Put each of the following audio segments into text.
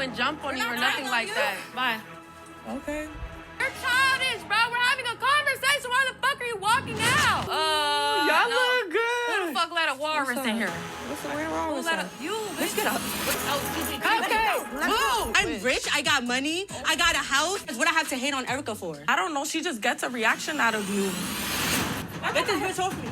and jump on you or nothing like that. Bye. Okay. You're childish, bro. We're having a conversation. Why the fuck are you walking out? Y'all look good. Who the fuck let a walrus in here? What's the way wrong with that? You. Let's get up. Okay. Whoa. I'm rich. I got money. I got a house. That's what I have to hate on Erica for. I don't know. She just gets a reaction out of you. Get this bitch off me.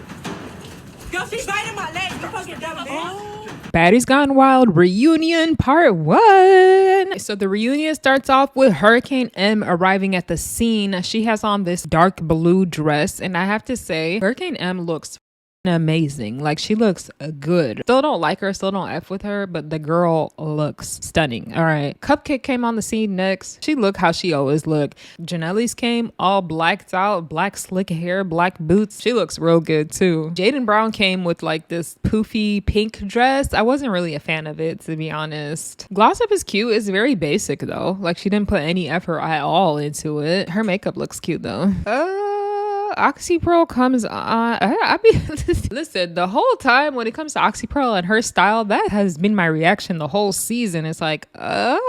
Yo, she's biting my leg. You fucking dumb bitch. Baddies Gone Wild reunion part 1. So the reunion starts off with Hurricane M arriving at the scene. She has on this dark blue dress, and I have to say, Hurricane M looks amazing. Like, she looks good. Still don't like her, still don't F with her, but the girl looks stunning. All right, Cupcake came on the scene next. She looked how she always look. Janellis came all blacked out, black slick hair, black boots. She looks real good too. Jaden Brown came with like this poofy pink dress. I wasn't really a fan of it, to be honest. Glossup is cute. It's very basic though. Like, she didn't put any effort at all into it. Her makeup looks cute though. Oxypearl comes on. Listen, the whole time when it comes to Oxypearl and her style, that has been my reaction the whole season. It's like, I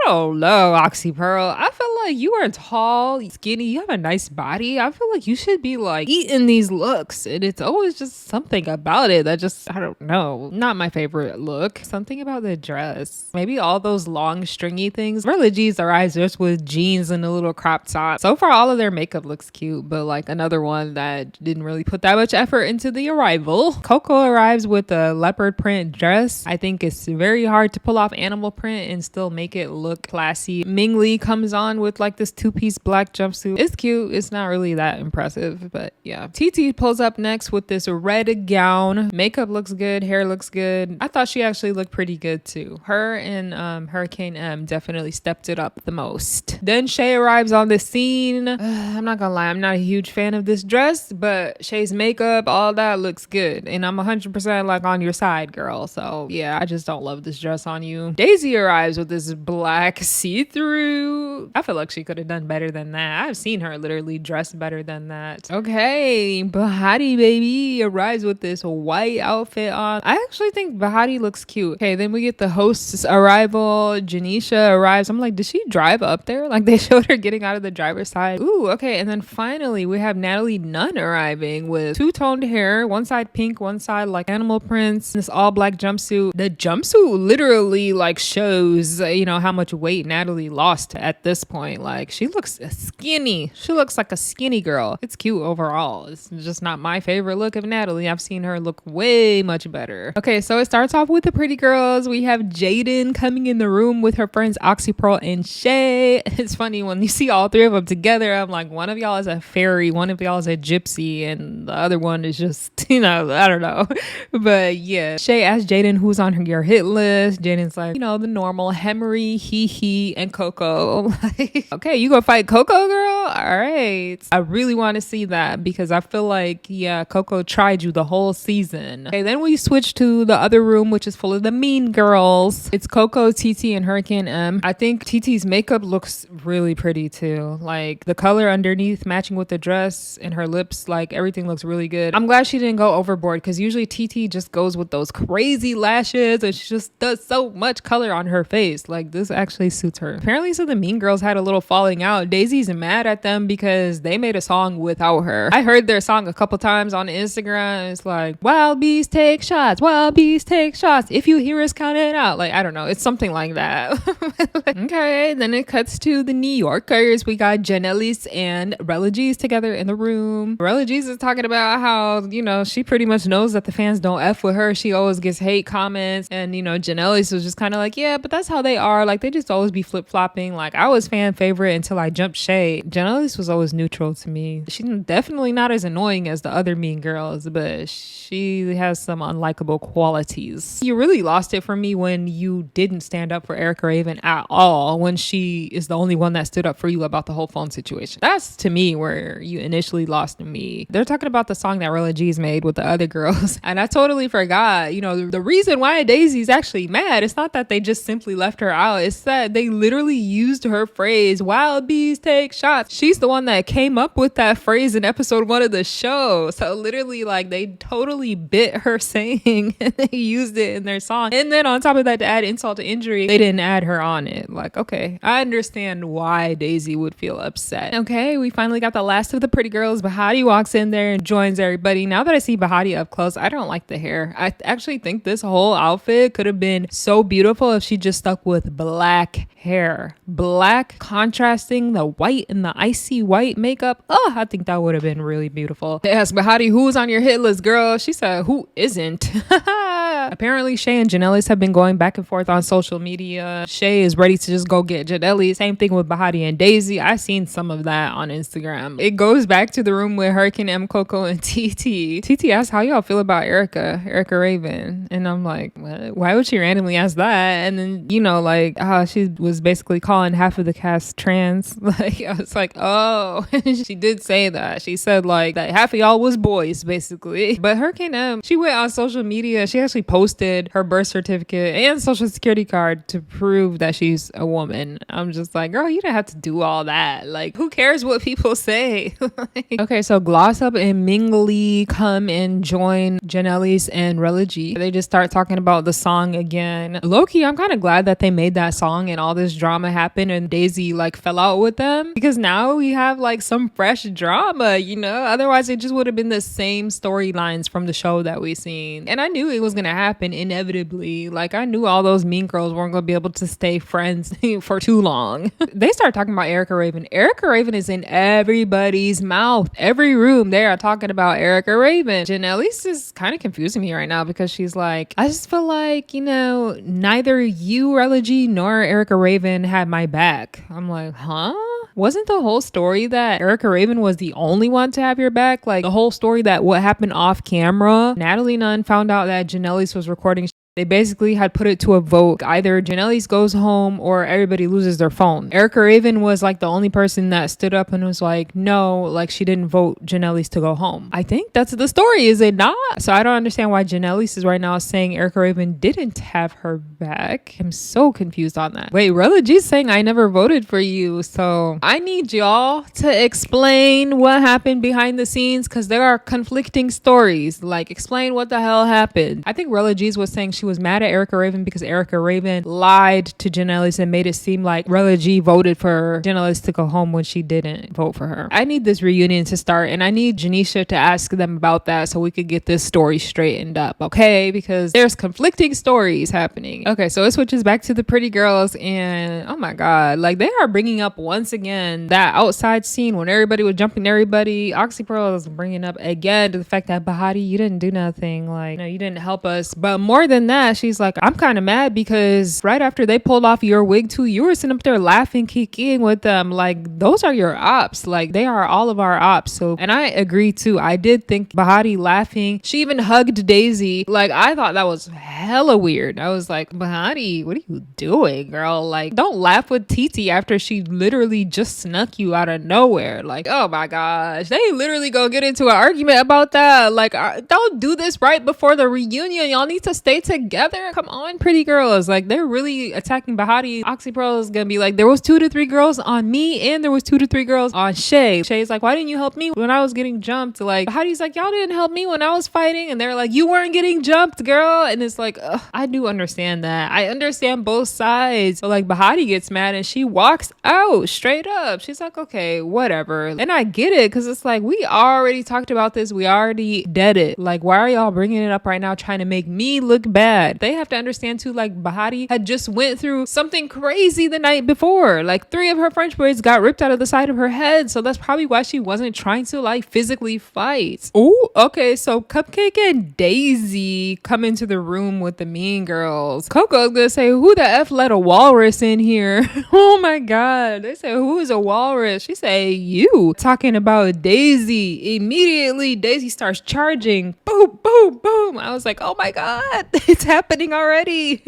don't know, Oxypearl. I feel like you are tall, skinny, you have a nice body. I feel like you should be like eating these looks, and it's always just something about it that just, I don't know, not my favorite look. Something about the dress, maybe all those long stringy things. Religies arrives just with jeans and a little crop top. So far all of their makeup looks cute, but like another one that didn't really put that much effort into the arrival. Coco arrives with a leopard print dress. I think it's very hard to pull off animal print and still make it look classy. Ming Lee comes on with like this 2-piece black jumpsuit. It's cute. It's not really that impressive, but yeah. TT pulls up next with this red gown. Makeup looks good. Hair looks good. I thought she actually looked pretty good too. Her and Hurricane M definitely stepped it up the most. Then Shay arrives on the scene. I'm not gonna lie, I'm not a huge fan of this dress, but Shay's makeup, all that looks good, and I'm 100% like on your side, girl. So yeah, I just don't love this dress on you. Daisy arrives with this black see-through. I feel like she could have done better than that. I've seen her literally dress better than that. Okay, Baddie baby arrives with this white outfit on. I actually think Baddie looks cute. Okay, then we get the host's arrival. Janisha arrives. I'm like, did she drive up there? Like, they showed her getting out of the driver's side. Ooh, okay, and then finally we have Natalie Nunn arriving with two-toned hair, one side pink, one side like animal prints, this all black jumpsuit. The jumpsuit literally like shows, you know, how much weight Natalie lost at this point. Like, she looks skinny. She looks like a skinny girl. It's cute overall. It's just not my favorite look of Natalie. I've seen her look way much better. Okay, so it starts off with the pretty girls. We have Jaden coming in the room with her friends Oxypearl and Shay. It's funny when you see all three of them together. I'm like, one of y'all is a fairy, one of y'all is a gypsy, and the other one is just, you know, I don't know. But yeah, Shay asked Jaden who's on your hit list. Jaden's like, you know, the normal Hemery, Hee, and Coco. Like, okay, you gonna fight Coco, girl? All right. I really want to see that because I feel like, yeah, Coco tried you the whole season. Okay, then we switch to the other room, which is full of the mean girls. It's Coco, TT, and Hurricane M. I think TT's makeup looks really pretty too. Like, the color underneath matching with the dress and her lips, like, everything looks really good. I'm glad she didn't go overboard because usually TT just goes with those crazy lashes and she just does so much color on her face. Like, this actually suits her. Apparently, so the mean girls had a little falling out. Daisy's mad at them because they made a song without her. I heard their song a couple times on Instagram. It's like, wild bees take shots, wild bees take shots. If you hear us count it out. Like, I don't know. It's something like that. Okay, then it cuts to the New Yorkers. We got Janellis and Religies together in the room. Religies is talking about how, you know, she pretty much knows that the fans don't F with her. She always gets hate comments. And, you know, Janellis was just kind of like, yeah, but that's how they are. Like, they just always be flip-flopping. Like, I was fan favorite until I jumped shade. Janellis was always neutral to me. She's definitely not as annoying as the other mean girls, but she has some unlikable qualities. You really lost it for me when you didn't stand up for Erica Raven at all, when she is the only one that stood up for you about the whole phone situation. That's, to me, where you initially lost me. They're talking about the song that Rella G's made with the other girls, and I totally forgot. You know, the reason why Daisy's actually mad, it's not that they just simply left her out. It's that they literally used her phrase always, wild bees take shots. She's the one that came up with that phrase in episode 1 of the show. So literally, like, they totally bit her saying and they used it in their song. And then on top of that, to add insult to injury, they didn't add her on it. Like, okay, I understand why Daisy would feel upset. Okay, we finally got the last of the pretty girls. Baddie walks in there and joins everybody. Now that I see Baddie up close, I don't like the hair. I actually think this whole outfit could have been so beautiful if she just stuck with black hair. Black contrasting the white and the icy white makeup. Oh, I think that would have been really beautiful. They asked Baddie, who's on your hit list, girl? She said, who isn't? Apparently, Shay and Janellis have been going back and forth on social media. Shay is ready to just go get Janellis. Same thing with Baddie and Daisy. I've seen some of that on Instagram. It goes back to the room with Hurricane M, Coco, and TT. TT asked, how y'all feel about Erica Raven? And I'm like, what? Why would she randomly ask that? And then, you know, like, she was basically calling half of the cast trans. Like, I was like, oh. She did say that. She said, like, that half of y'all was boys, basically. But Hurricane M, she went on social media. She actually posted her birth certificate and social security card to prove that she's a woman. I'm just like, girl, you didn't have to do all that. Like, who cares what people say? Okay, so Glossup and Ming Lee come and join Janellis and Religy. They just start talking about the song again. Low-key, I'm kind of glad that they made that song and all this drama happened and Daisy like fell out with them, because now we have like some fresh drama, you know? Otherwise it just would have been the same storylines from the show that we seen. And I knew it was gonna happen inevitably. Like, I knew all those mean girls weren't gonna be able to stay friends for too long. They start talking about Erica Raven. Erica Raven is in everybody's mouth. Every room they are talking about Erica Raven. Janelys is kind of confusing me right now because she's like, I just feel like, you know, neither you, Religy, nor Erica Raven had my back. I'm like, huh? Wasn't the whole story that Erica Raven was the only one to have your back? Like, the whole story that what happened off camera, Natalie Nunn found out that Janellis was recording. They basically had put it to a vote. Either Janellis goes home or everybody loses their phone. Erica Raven was like the only person that stood up and was like, no, like she didn't vote Janellis to go home. I think that's the story, is it not? So I don't understand why Janellis is right now saying Erica Raven didn't have her back. I'm so confused on that. Wait, Religy's saying I never voted for you. So I need y'all to explain what happened behind the scenes, because there are conflicting stories. Like, explain what the hell happened. I think Religy's was saying she was mad at Erica Raven because Erica Raven lied to Janellis and made it seem like Religy voted for Janellis to go home when she didn't vote for her. I need this reunion to start, and I need Janisha to ask them about that so we could get this story straightened up, okay? Because there's conflicting stories happening. Okay, so it switches back to the pretty girls, and oh my god, like, they are bringing up once again that outside scene when everybody was jumping everybody. Oxy Pearl is bringing up again the fact that Baddie, you didn't do nothing, like, no, you didn't help us. But more than that, she's like, I'm kind of mad because right after they pulled off your wig too, you were sitting up there laughing, kikiing with them. Like, those are your ops. Like, they are all of our ops. So, and I agree too. I did think Baddie laughing. She even hugged Daisy. Like, I thought that was hella weird. I was like, Baddie, what are you doing, girl? Like, don't laugh with TT after she literally just snuck you out of nowhere. Like, oh my gosh, they literally go get into an argument about that. Like, don't do this right before the reunion. Y'all need to stay together. Come on, pretty girls. Like, they're really attacking Baddie. Oxy Pearl is gonna be like, there was 2 to 3 girls on me and there was 2 to 3 girls on Shay. Shay's like, why didn't you help me when I was getting jumped? Like, Baddie's like, y'all didn't help me when I was fighting. And they're like, you weren't getting jumped, girl. And it's like, ugh, I do understand that. I understand both sides. But like, Baddie gets mad and she walks out straight up. She's like, okay, whatever. And I get it, because it's like, we already talked about this. We already did it. Like, why are y'all bringing it up right now trying to make me look bad? They have to understand too, like, Baddie had just went through something crazy the night before. Like, 3 of her French braids got ripped out of the side of her head. So that's probably why she wasn't trying to like physically fight. Oh, okay. So Cupcake and Daisy come into the room with the mean girls. Coco's gonna say, who the F let a walrus in here? Oh my god. They say, who is a walrus? She say, you. Talking about Daisy. Immediately Daisy starts charging. Boom, boom, boom. I was like, oh my god. What's happening already?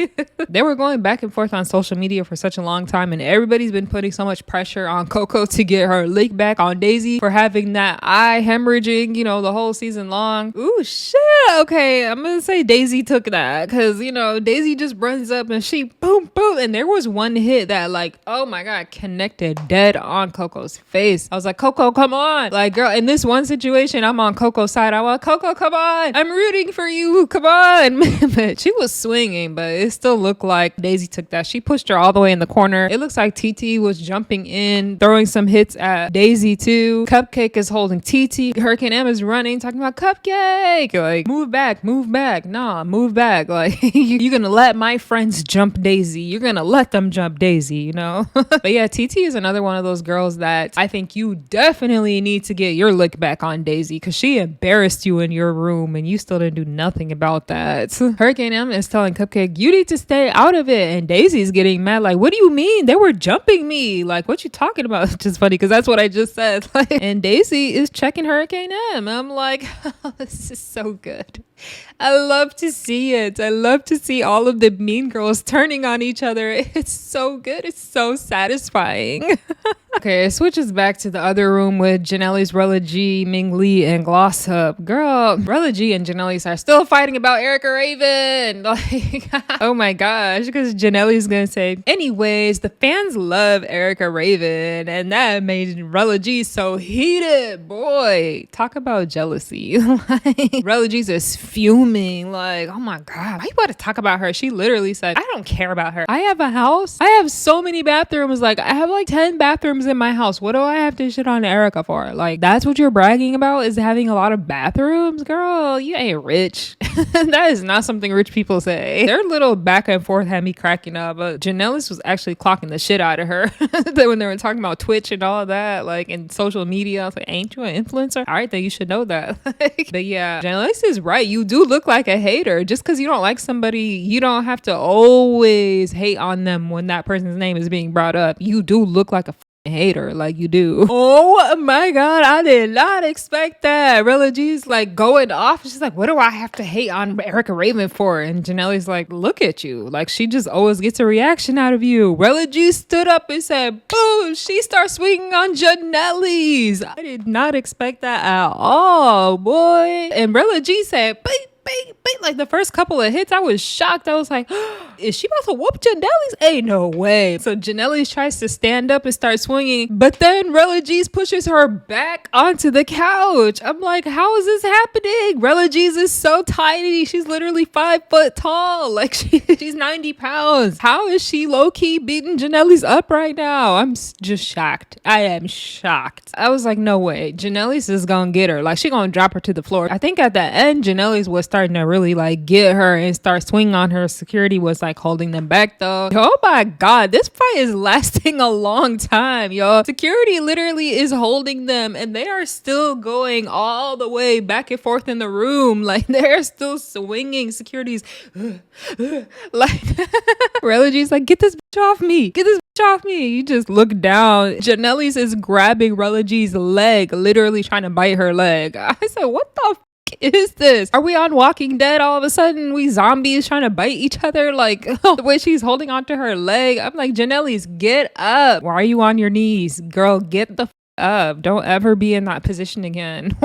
They were going back and forth on social media for such a long time, and everybody's been putting so much pressure on Coco to get her lick back on Daisy for having that eye hemorrhaging, the whole season long. Ooh, shit. Okay, I'm gonna say Daisy took that because, Daisy just runs up and she boom, boom. And there was one hit that, like, oh my God, connected dead on Coco's face. I was like, Coco, come on. Like, girl, in this one situation, I'm on Coco's side. I want Coco, come on. I'm rooting for you. Come on. But she was swinging, but it still looked like Daisy took that. She pushed her all the way in the corner. It looks like TT was jumping in, throwing some hits at Daisy too. Cupcake is holding TT. Hurricane M is running, talking about Cupcake. Like, move back, move back. Nah, move back. Like, you're gonna let my friends jump Daisy. You're gonna let them jump Daisy, But yeah, TT is another one of those girls that I think you definitely need to get your lick back on Daisy because she embarrassed you in your room and you still didn't do nothing about that. Hurricane M is telling Cupcake, you need to stay out of it. And Daisy's getting mad, like, what do you mean? They were jumping me. Like, what you talking about? It's just funny because that's what I just said. And Daisy is checking Hurricane M. I'm like, oh, this is so good. I love to see it. I love to see all of the mean girls turning on each other. It's so good. It's so satisfying. Okay, it switches back to the other room with Janelys, Rella G, Ming Lee, and Glossup. Girl, Rella G and Janelys are still fighting about Erica Raven. Like, oh my gosh, because Janelys gonna say, anyways, the fans love Erica Raven, and that made Rella G so heated. Boy, talk about jealousy. Like, Rella G's just fuming. Like, oh my God, why you about to talk about her? She literally said, I don't care about her. I have a house. I have so many bathrooms. Like, I have like 10 bathrooms in my house. What do I have to shit on Erica for? Like, that's what you're bragging about, is having a lot of bathrooms? Girl, you ain't rich. That is not something rich people say. Their little back and forth had me cracking up, but Janellis was actually clocking the shit out of her when they were talking about Twitch and all that, like, in social media. I was like, ain't you an influencer? All right, then you should know that. But yeah, Janellis is right. You do look like a hater. Just because you don't like somebody, you don't have to always hate on them when that person's name is being brought up. You do look like a hater, like you do. Oh my God, I did not expect that. Rella G's like going off. She's like, what do I have to hate on Erica Raven for? And Janelle's like, look at you. Like, she just always gets a reaction out of you. Rella G stood up and said, boom, she starts swinging on Janellis. I did not expect that at all, boy. And Rella G said, beep, beep, beep. Like, the first couple of hits, I was shocked. I was like, is she about to whoop Janellis? Ain't no way. So Janellis tries to stand up and start swinging, but then Rella G's pushes her back onto the couch. I'm like, how is this happening? Rella G's is so tiny. She's literally 5 foot tall. Like, she's 90 pounds. How is she low-key beating Janellis up right now? I'm just shocked. I am shocked. I was like, no way. Janellis is gonna get her. Like, she gonna drop her to the floor. I think at the end, Janellis was starting to really like get her and start swinging on her. Security was like holding them back though. Oh my God, this fight is lasting a long time, y'all. Security literally is holding them and they are still going all the way back and forth in the room. Like, they're still swinging. Security's like, Rella G's like, get this bitch off me. Get this bitch off me. You just look down. Janellis is grabbing Rella G's leg, literally trying to bite her leg. I said, what the is this? Are we on Walking Dead all of a sudden? We zombies trying to bite each other? Like, the way she's holding onto her leg. I'm like, Janellis, get up. Why are you on your knees? Girl, get the up. Don't ever be in that position again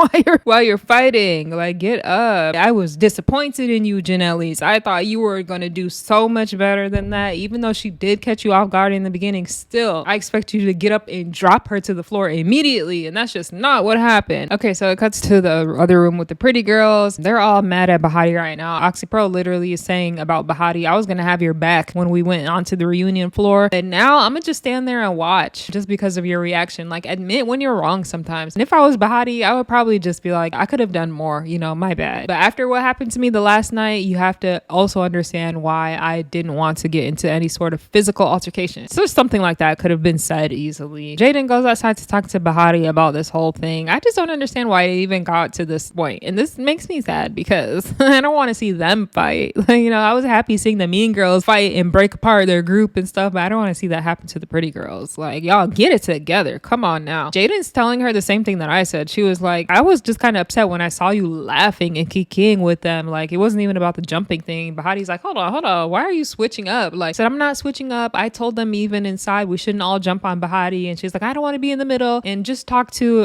while you're fighting. Like, get up. I was disappointed in you, Janellis. I thought you were gonna do so much better than that. Even though she did catch you off guard in the beginning, still I expect you to get up and drop her to the floor immediately, and that's just not what happened. Okay, so it cuts to the other room with the pretty girls. They're all mad at Baddie right now. Oxypro literally is saying about Baddie, I was gonna have your back when we went onto the reunion floor, and now I'm gonna just stand there and watch just because of your reaction. Like, admit when you're wrong sometimes. And if I was Baddie, I would probably just be like, I could have done more, my bad. But after what happened to me the last night, you have to also understand why I didn't want to get into any sort of physical altercation. So something like that could have been said easily. Jaden goes outside to talk to Baddie about this whole thing. I just don't understand why it even got to this point. And this makes me sad because I don't want to see them fight. I was happy seeing the mean girls fight and break apart their group and stuff, but I don't want to see that happen to the pretty girls. Like, y'all get it together. Come on now. Jaden's telling her the same thing that I said. She was like, I was just kind of upset when I saw you laughing and kikiing with them. Like, it wasn't even about the jumping thing. Baddie's like, hold on. Why are you switching up? Like, I said, I'm not switching up. I told them even inside we shouldn't all jump on Baddie. And she's like, I don't want to be in the middle. And just talk to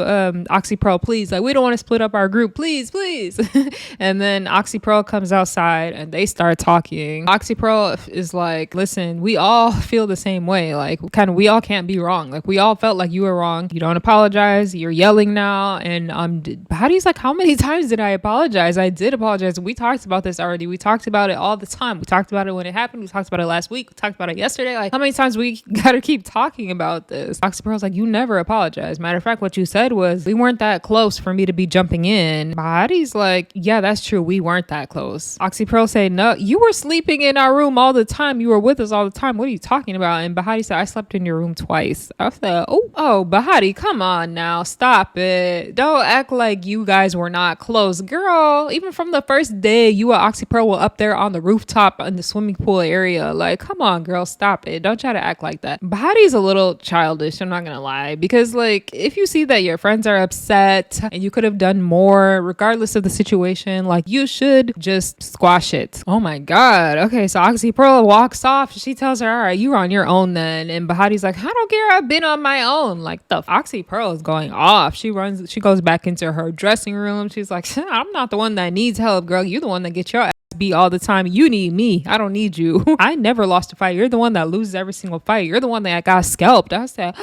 Oxypearl, please. Like, we don't want to split up our group. Please. And then Oxypearl comes outside and they start talking. Oxypearl is like, listen, we all feel the same way. Like, kind of, we all can't be wrong. Like, we all felt like you were wrong. You don't apologize. You're yelling now. And Baddie's like, how many times did I apologize? I did apologize. We talked about this already. We talked about it all the time. We talked about it when it happened. We talked about it last week. We talked about it yesterday. Like, how many times we gotta keep talking about this? Oxypearl's like, you never apologized. Matter of fact, what you said was, we weren't that close for me to be jumping in. Baddie's like, yeah, that's true. We weren't that close. Oxypearl said, no, you were sleeping in our room all the time. You were with us all the time. What are you talking about? And Baddie said, I slept in your room twice. I said, oh, Baddie, come on now. Stop it. Don't act like you guys were not close. Girl, even from the first day, you and Oxypearl were up there on the rooftop in the swimming pool area. Like, come on, girl, stop it. Don't try to act like that. Baddie's a little childish, I'm not gonna lie. Because, like, if you see that your friends are upset and you could have done more, regardless of the situation, like, you should just squash it. Oh my God. Okay, so Oxypearl walks off. She tells her, all right, you're on your own then. And Baddie's like, I don't care. I've been on my own. Like, the Oxypearl is going off. She goes back into her dressing room. She's like, I'm not the one that needs help, girl. You're the one that gets your ass beat all the time. You need me. I don't need you. I never lost a fight. You're the one that loses every single fight. You're the one that got scalped. I said,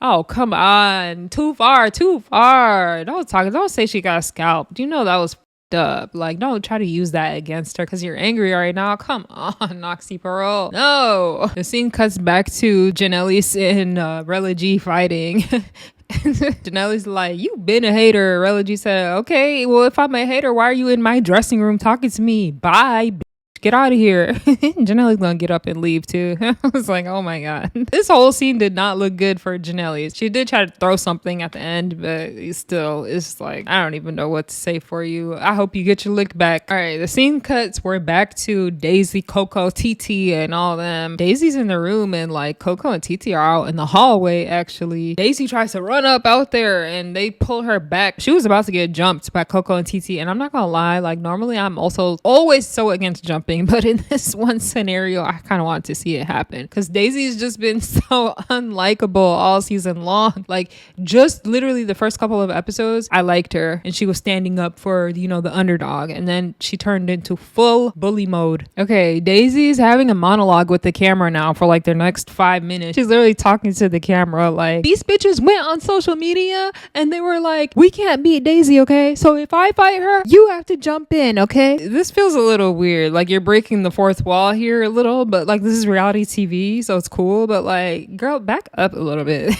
oh, come on. Too far. Don't say she got scalped. You know that was up. Like, don't try to use that against her because you're angry right now. Come on, Oxypearl. No. The scene cuts back to Janelys and Rella G fighting. Janellis like, you been a hater. Rella G said, okay, well, if I'm a hater, why are you in my dressing room talking to me? Bye, bitch. Get out of here. Janellis gonna get up and leave too. I was like, oh my God. This whole scene did not look good for Janellis. She did try to throw something at the end, but it's like, I don't even know what to say for you. I hope you get your lick back. All right, the scene cuts. We're back to Daisy, Coco, TT, and all them. Daisy's in the room and like Coco and TT are out in the hallway actually. Daisy tries to run up out there and they pull her back. She was about to get jumped by Coco and TT, and I'm not gonna lie, like normally I'm also always so against jumping, but in this one scenario I kind of wanted to see it happen because Daisy's just been so unlikable all season long. Like, just literally the first couple of episodes I liked her and she was standing up for, you know, the underdog, and then she turned into full bully mode. Okay, Daisy's having a monologue with the camera now for like their next 5 minutes. She's literally talking to the camera like, these bitches went on social media and they were like, we can't beat Daisy, okay? So if I fight her, you have to jump in, okay? This feels a little weird. Like, you're breaking the fourth wall here a little, but like, this is reality TV, so it's cool, but like, girl, back up a little bit.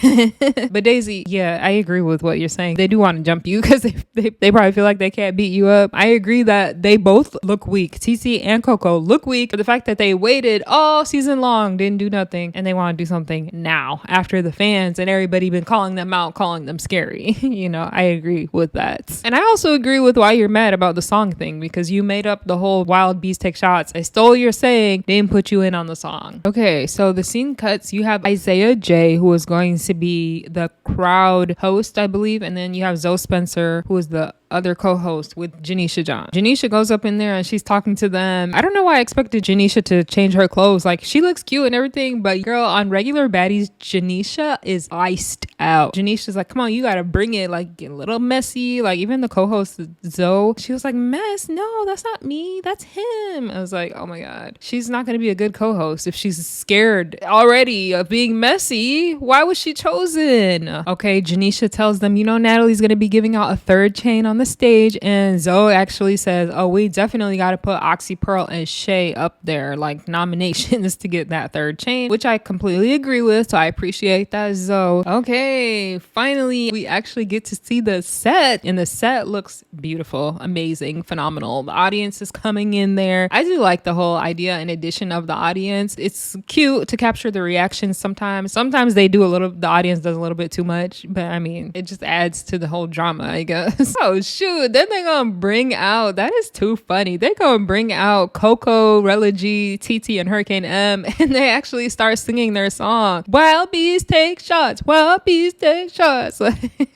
But Daisy, yeah, I agree with what you're saying. They do want to jump you because they probably feel like they can't beat you up. I agree that they both look weak. TT and Coco look weak for the fact that they waited all season long, didn't do nothing, and they want to do something now after the fans and everybody been calling them out, calling them scary. You know, I agree with that. And I also agree with why you're mad about the song thing, because you made up the whole wild bees take shots. I stole your saying, didn't put you in on the song. Okay, so the scene cuts. You have Isaiah J, who is going to be the crowd host, I believe, and then you have Zoe Spencer, who is the other co-host with Janisha John. Janisha goes up in there and she's talking to them. I don't know why I expected Janisha to change her clothes. Like, she looks cute and everything, but girl, on regular Baddies, Janisha is iced out. Janisha's like, come on, you gotta bring it. Like, get a little messy. Like, even the co-host Zoe, she was like, mess? No, that's not me. That's him. I was like, oh my God. She's not gonna be a good co-host if she's scared already of being messy. Why was she chosen? Okay, Janisha tells them, you know, Natalie's gonna be giving out a third chain on the stage, and Zoe actually says, oh, we definitely got to put Oxypearl and Shay up there like nominations to get that third chain, which I completely agree with, so I appreciate that, Zoe. Okay, finally we actually get to see the set, and the set looks beautiful, amazing, phenomenal. The audience is coming in there. I do like the whole idea and addition of the audience. It's cute to capture the reactions sometimes the audience does a little bit too much, but I mean, it just adds to the whole drama, I guess. Oh shoot. Then they gonna bring out, that is too funny. They gonna bring out Coco, Rella G, TT, and Hurricane M, and they actually start singing their song. Wild bees take shots. Wild bees take shots.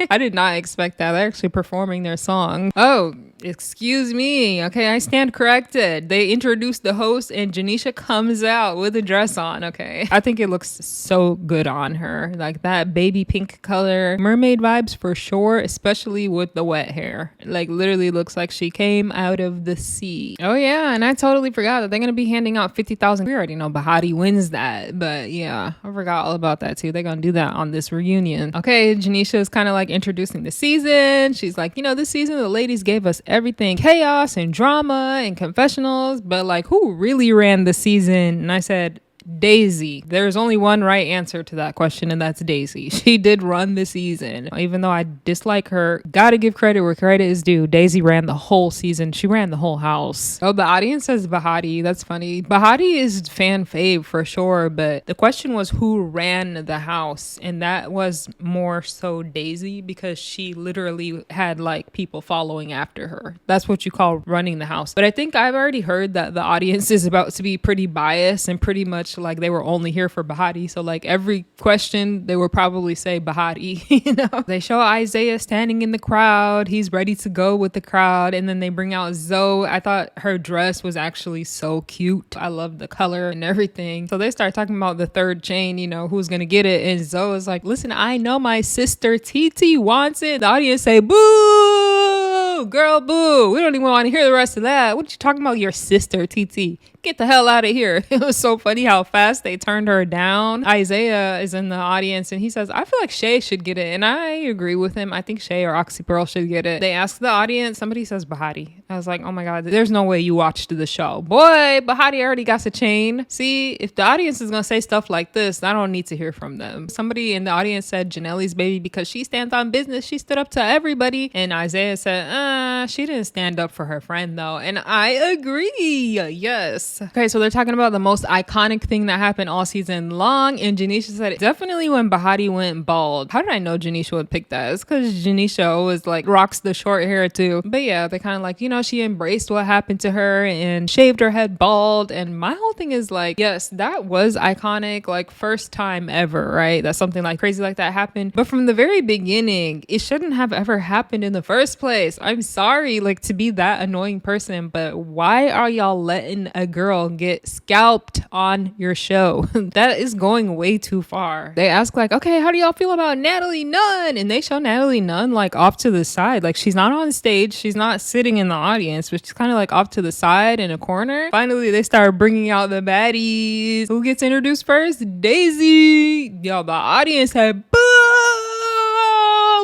I did not expect that. They're actually performing their song. Oh, excuse me. Okay, I stand corrected. They introduced the host and Janisha comes out with a dress on. Okay, I think it looks so good on her. Like that baby pink color. Mermaid vibes for sure, especially with the wet hair. Like literally looks like she came out of the sea. Oh yeah, and I totally forgot that they're gonna be handing out 50,000. We already know Baddie wins that, but yeah, I forgot all about that too. They're gonna do that on this reunion. Okay, Janisha is kind of like introducing the season. She's like, you know, this season the ladies gave us everything, chaos and drama and confessionals, but like who really ran the season? And I said, Daisy. There's only one right answer to that question, and that's Daisy. She did run the season. Even though I dislike her, gotta give credit where credit is due. Daisy ran the whole season. She ran the whole house. Oh, the audience says Baddie. That's funny. Baddie is fan fave for sure, but the question was who ran the house, and that was more so Daisy because she literally had like people following after her. That's what you call running the house. But I think I've already heard that the audience is about to be pretty biased and pretty much like they were only here for Baddie. So like every question they would probably say Baddie, you know. They show Isaiah standing in the crowd. He's ready to go with the crowd. And then they bring out Zoe. I thought her dress was actually so cute. I love the color and everything. So they start talking about the third chain, you know, who's gonna get it. And Zoe is like, listen, I know my sister TT wants it. The audience say, boo, girl, boo. We don't even want to hear the rest of that. What you talking about, your sister TT? Get the hell out of here. It was so funny how fast they turned her down. Isaiah is in the audience and he says, I feel like Shay should get it. And I agree with him. I think Shay or Oxy Pearl should get it. They ask the audience, somebody says Baddie. I was like, oh my God, there's no way you watched the show. Boy, Baddie already got a chain. See, if the audience is going to say stuff like this, I don't need to hear from them. Somebody in the audience said Janellis baby because she stands on business. She stood up to everybody. And Isaiah said, she didn't stand up for her friend though. And I agree. Yes. Okay, so they're talking about the most iconic thing that happened all season long, and Janisha said definitely when Baddie went bald. How did I know Janisha would pick that? It's because Janisha always like rocks the short hair too. But yeah, they kind of like, you know, she embraced what happened to her and shaved her head bald. And my whole thing is like, yes, that was iconic, like first time ever, right? That something like crazy like that happened. But from the very beginning, it shouldn't have ever happened in the first place. I'm sorry, like to be that annoying person, but why are y'all letting a girl get scalped on your show? That is going way too far. They ask like, okay, how do y'all feel about Natalie Nunn? And they show Natalie Nunn like off to the side. Like she's not on stage. She's not sitting in the audience, but she's kind of like off to the side in a corner. Finally, they start bringing out the baddies. Who gets introduced first? Daisy. Yo, the audience had boo!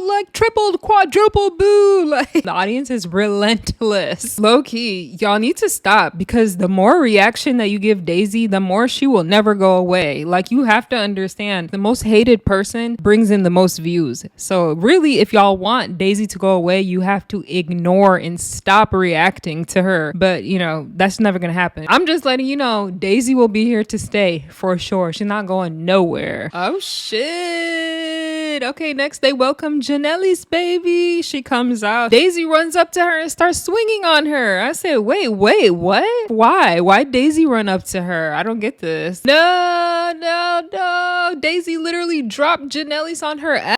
Like tripled, quadruple boo. Like the audience is relentless. Low key, y'all need to stop because the more reaction that you give Daisy, the more she will never go away. Like you have to understand, the most hated person brings in the most views. So really, if y'all want Daisy to go away, you have to ignore and stop reacting to her. But you know, that's never gonna happen. I'm just letting you know, Daisy will be here to stay for sure. She's not going nowhere. Oh shit. Okay, next they welcome Janellis baby. She comes out. Daisy runs up to her and starts swinging on her. I said, wait, what? Why Daisy run up to her? I don't get this. No. Daisy literally dropped Janellis on her ass.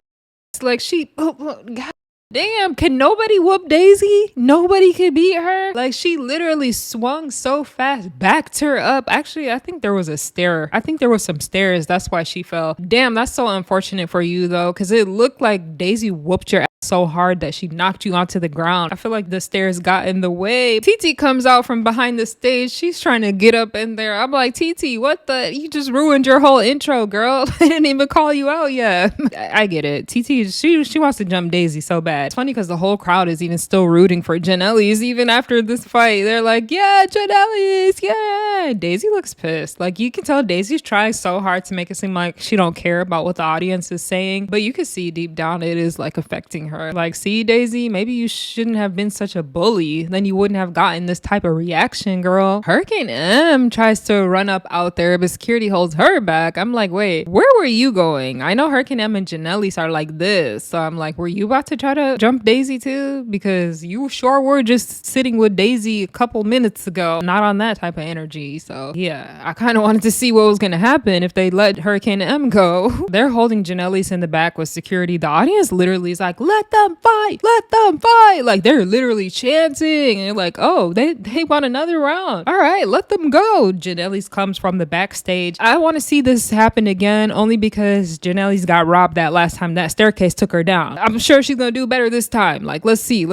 Like she, God damn, can nobody whoop Daisy? Nobody can beat her. Like she literally swung so fast, backed her up. Actually, I think there was a stair. I think there was some stairs. That's why she fell. Damn, that's so unfortunate for you though, because it looked like Daisy whooped your ass so hard that she knocked you onto the ground. I feel like the stairs got in the way. TT comes out from behind the stage. She's trying to get up in there. I'm like, TT, what the? You just ruined your whole intro, girl. I didn't even call you out yet. I get it. TT, she wants to jump Daisy so bad. It's funny because the whole crowd is even still rooting for Janellis even after this fight. They're like, yeah, Janellis, yeah. Daisy looks pissed. Like you can tell Daisy's trying so hard to make it seem like she don't care about what the audience is saying, but you can see deep down it is like affecting telling her, like, see, Daisy, maybe you shouldn't have been such a bully. Then you wouldn't have gotten this type of reaction, girl. Hurricane M tries to run up out there, but security holds her back. I'm like, wait, where were you going? I know Hurricane M and Janellis are like this. So I'm like, were you about to try to jump Daisy too? Because you sure were just sitting with Daisy a couple minutes ago. Not on that type of energy. So yeah, I kind of wanted to see what was going to happen if they let Hurricane M go. They're holding Janellis in the back with security. The audience literally is like, let them fight, let them fight. Like, they're literally chanting and like, oh, they want another round. All right, let them go. Janellis comes from the backstage. I want to see this happen again only because Janellis got robbed that last time that staircase took her down. I'm sure she's gonna do better this time. Like, let's see.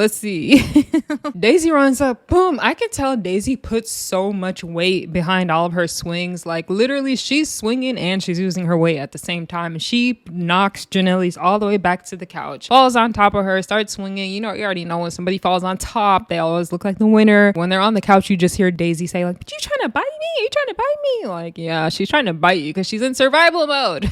Daisy runs up, boom. I can tell Daisy puts so much weight behind all of her swings. Like, literally, she's swinging and she's using her weight at the same time. She knocks Janellis all the way back to the couch, falls on top of her, starts swinging. You already know when somebody falls on top, they always look like the winner. When they're on the couch, you just hear Daisy say, like, but you trying to bite me? You trying to bite me? Like, yeah, she's trying to bite you because she's in survival mode.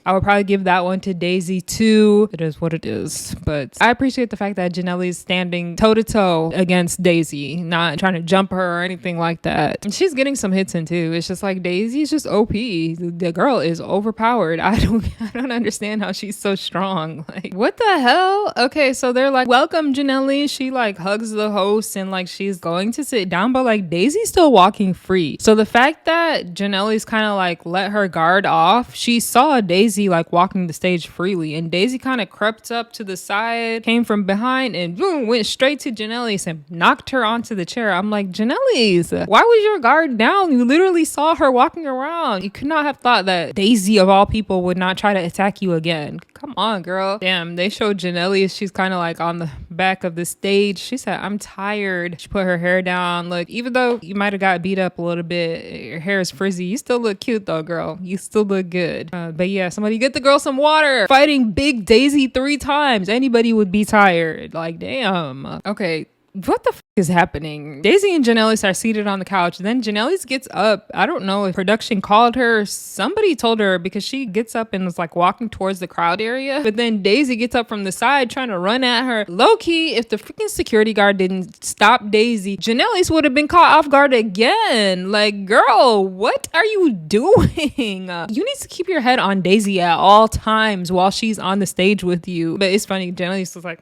I would probably give that one to Daisy too. It is what it is. But I appreciate the fact that Janelli is standing toe to toe against Daisy, not trying to jump her or anything like that. And she's getting some hits in too. It's just like Daisy's just OP. The girl is overpowered. I don't understand how she's so strong. Like, what the hell? Okay, so they're like, welcome, Janelli. She like hugs the host and like she's going to sit down, but like Daisy's still walking free. So the fact that Janelli's kind of like let her guard off, she saw Daisy like walking the stage freely, and Daisy kind of crept up to the side, came from behind, and boom, went straight to Janellis and knocked her onto the chair. I'm like, Janellis, why was your guard down? You literally saw her walking around. You could not have thought that Daisy of all people would not try to attack you again. Come on, girl. Damn, they showed Janellis. She's kind of like on the back of the stage. She said, I'm tired. She put her hair down. Look, even though you might have got beat up a little bit, your hair is frizzy, you still look cute though, girl. You still look good. But yeah, somebody get the girl some water. Fighting big Daisy 3 times. Anybody would be tired. Like, damn. Okay. What the is happening? Daisy and Janellis are seated on the couch. Then Janellis gets up. I don't know if production called her. Somebody told her because she gets up and was like walking towards the crowd area. But then Daisy gets up from the side trying to run at her. Low key, if the freaking security guard didn't stop Daisy, Janellis would have been caught off guard again. Like, girl, what are you doing? You need to keep your head on Daisy at all times while she's on the stage with you. But it's funny. Janellis was like,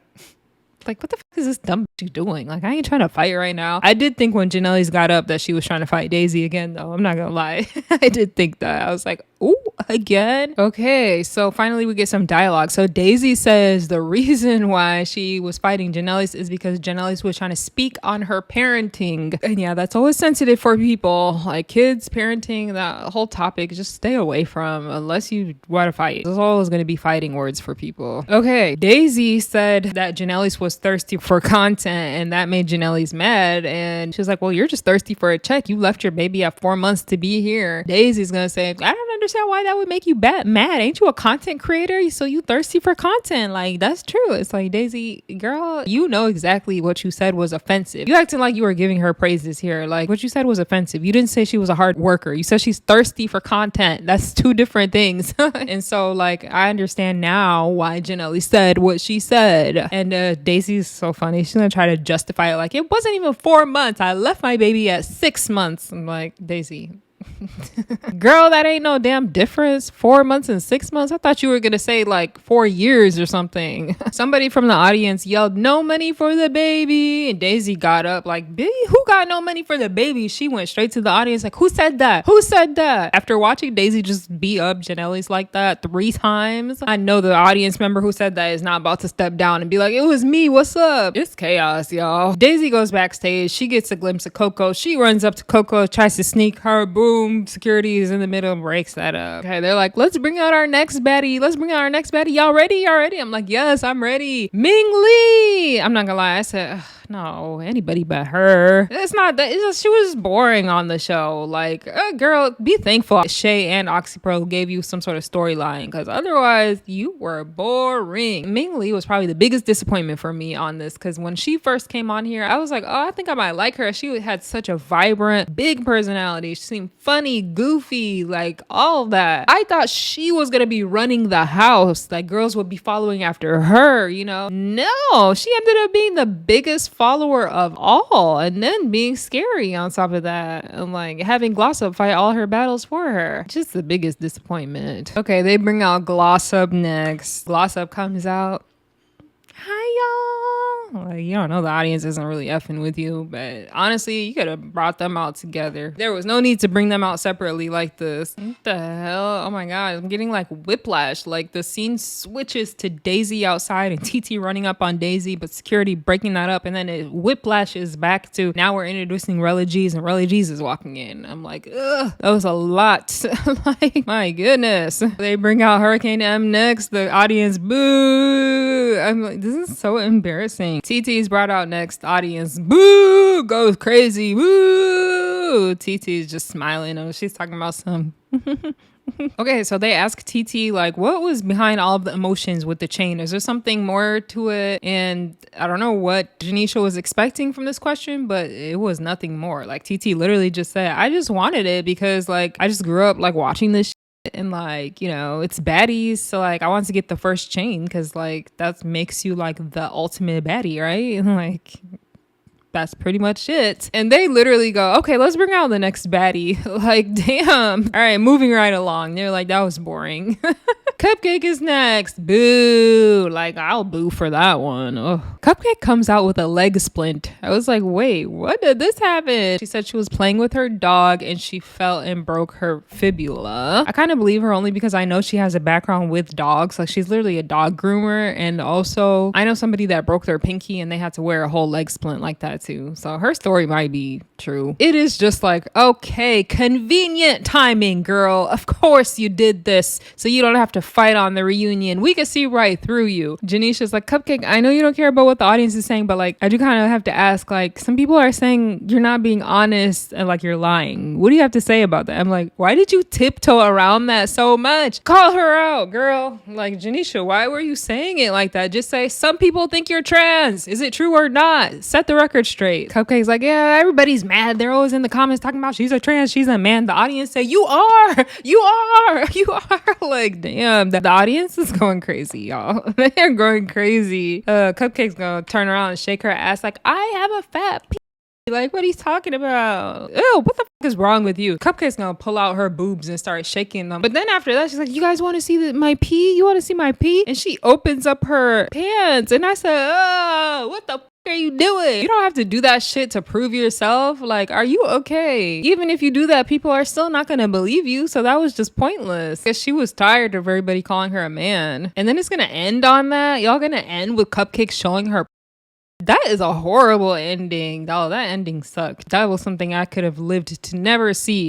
what the fuck is this dumb bitch doing? Like, I ain't trying to fight right now. I did think when Janellis got up that she was trying to fight Daisy again, though. I'm not gonna lie. I did think that. I was like, ooh, again? Okay, so finally we get some dialogue. So Daisy says the reason why she was fighting Janellis is because Janellis was trying to speak on her parenting. And yeah, that's always sensitive for people. Like, kids, parenting, that whole topic, just stay away from unless you want to fight. There's always going to be fighting words for people. Okay, Daisy said that Janellis was thirsty for content and that made Janellis mad. And she was like, well, you're just thirsty for a check. You left your baby at 4 months to be here. Daisy's going to say, I don't understand why that would make you mad. Ain't you a content creator? So you thirsty for content. Like, that's true. It's like, Daisy, girl, you know exactly what you said was offensive. You acting like you were giving her praises here. Like, what you said was offensive. You didn't say she was a hard worker. You said she's thirsty for content. That's 2 different things. And so, like, I understand now why Janelli said what she said. And Daisy's so funny. She's gonna try to justify it like, it wasn't even 4 months. I left my baby at 6 months. I'm like, Daisy, girl, that ain't no damn difference. 4 months and 6 months. I thought you were gonna say like 4 years or something. Somebody from the audience yelled, no money for the baby, and Daisy got up like, baby, who got no money for the baby? She went straight to the audience like, who said that? Who said that? After watching Daisy just beat up Janellis like that 3 times, I know the audience member who said that is not about to step down and be like, it was me, what's up? It's chaos, y'all. Daisy goes backstage. She gets a glimpse of Coco. She runs up to Coco, tries to sneak her. Boom, security is in the middle, breaks that up. Okay, they're like, let's bring out our next baddie. Y'all ready? I'm like, yes, I'm ready. Ming Lee. I'm not gonna lie, I said, no, anybody but her. It's not that. It's just, she was boring on the show. Like, girl, be thankful Shay and Oxypro gave you some sort of storyline, because otherwise you were boring. Ming Lee was probably the biggest disappointment for me on this, because when she first came on here, I was like, oh, I think I might like her. She had such a vibrant, big personality. She seemed funny, goofy, like all of that. I thought she was gonna be running the house, like girls would be following after her, you know. No, she ended up being the biggest follower of all, and then being scary on top of that, and like having Glossup fight all her battles for her. Just the biggest disappointment. Okay, they bring out Glossup next. Glossup comes out. Hi, y'all. Like, you don't know the audience isn't really effing with you, but honestly, you could have brought them out together. There was no need to bring them out separately like this. What the hell? Oh my god, I'm getting like whiplash. Like the scene switches to Daisy outside and TT running up on Daisy, but security breaking that up, and then it whiplashes back to now we're introducing Relly G's, and Relly G's is walking in. I'm like, ugh, that was a lot. Like, my goodness. They bring out Hurricane M next. The audience boo. I'm like, this is so embarrassing. TT's brought out next. Audience boo, goes crazy. Boo. TT's just smiling. Oh, she's talking about some. Okay, so they ask TT like, what was behind all of the emotions with the chain? Is there something more to it? And I don't know what Janisha was expecting from this question, but it was nothing more. Like TT literally just said, I just wanted it because like I just grew up like watching this and like, you know, it's baddies, so like I wanted to get the first chain because like that makes you like the ultimate baddie, right? Like that's pretty much it. And they literally go, okay, let's bring out the next baddie. Like, damn. All right, moving right along. They're like, that was boring. Cupcake is next. Boo. Like, I'll boo for that one. Ugh. Cupcake comes out with a leg splint. I was like, wait, what did this happen? She said she was playing with her dog and she fell and broke her fibula. I kind of believe her only because I know she has a background with dogs. Like, she's literally a dog groomer. And also, I know somebody that broke their pinky and they had to wear a whole leg splint like that too. So her story might be true. It is just like, okay, convenient timing, girl. Of course you did this so you don't have to fight on the reunion. We can see right through you. Janisha's like, Cupcake, I know you don't care about what the audience is saying, but like I do kind of have to ask, like some people are saying you're not being honest and like you're lying. What do you have to say about that? I'm like, why did you tiptoe around that so much? Call her out, girl. Like, Janisha, why were you saying it like that? Just say, some people think you're trans. Is it true or not? Set the record straight. Cupcake's like, yeah, everybody's mad. They're always in the comments talking about she's a trans, she's a man. The audience say, you are. Like, damn, the audience is going crazy, y'all. They're going crazy. Cupcake's gonna turn around and shake her ass like, I have a fat pee. Like, what he's talking about? Ew, what the fuck is wrong with you? Cupcake's gonna pull out her boobs and start shaking them. But then after that, she's like, you guys want to see my pee? You want to see my pee? And she opens up her pants. And I said, oh, what the fuck are you doing? You don't have to do that shit to prove yourself. Like, are you okay? Even if you do that, people are still not gonna believe you. So that was just pointless. Because she was tired of everybody calling her a man. And then it's gonna end on that. Y'all gonna end with Cupcake showing her. That is a horrible ending. Oh, that ending sucked. That was something I could have lived to never see.